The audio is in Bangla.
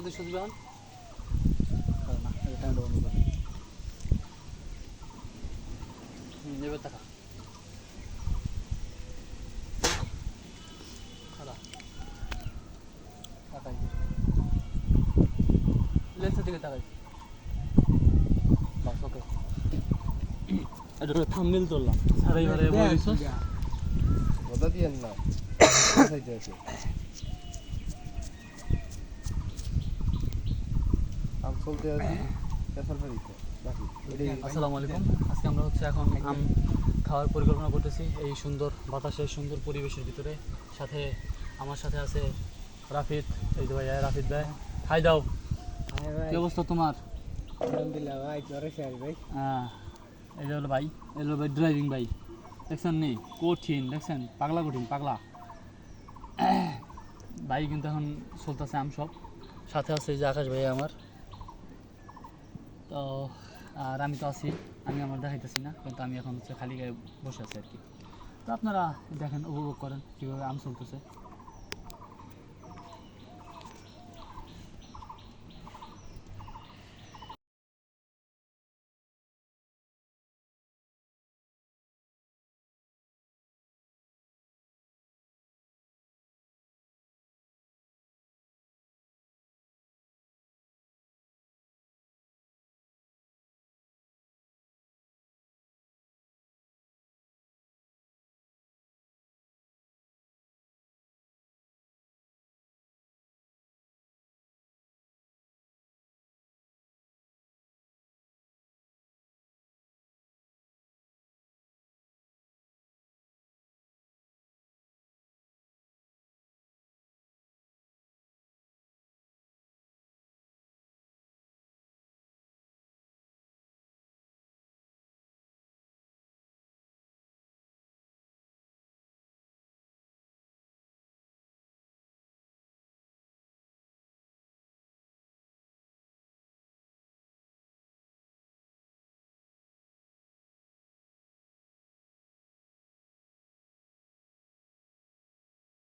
প্রতিশোধ গ্রহণ না এটা বন্ধ করে নেবে টাকা খারাপ তাকাই লেন্সের দিকে তাকাই বাস ওকে এটা থাম্বনেল তুললাম সারা এবারে বলিস কথা দিয়েন না খাইতে আছে আম চলতে আছি পেছাল ফেরিতে বাকি আসসালামু আলাইকুম আজকে আমরা হচ্ছে এখন আম খাওয়ার পরিকল্পনা করতেছি এই সুন্দর বাতাসের সুন্দর পরিবেশের ভিতরে সাথে আমার সাথে আছে রাফিদ এই যে ভাই রাফিদ ভাই হাই দাও কি অবস্থা তোমার আলহামদুলিল্লাহ ভাই জ্বরে শেষ ভাই হ্যাঁ এই যে হলো ভাই এই হলো ভাই ড্রাইভিং ভাই দেখছেন নেই কঠিন দেখছেন পাগলা কঠিন পাগলা ভাই কিন্তু এখন চলতেছে আম সব সাথে আছে এই যে আকাশ ভাই আমার তো আর আমি তো আছি আমি আমার দেখাইতেছি না কিন্তু আমি এখন হচ্ছে খালি গায়ে বসে আছি আর কি তো আপনারা দেখেন উপভোগ করেন কীভাবে আম চলতেছে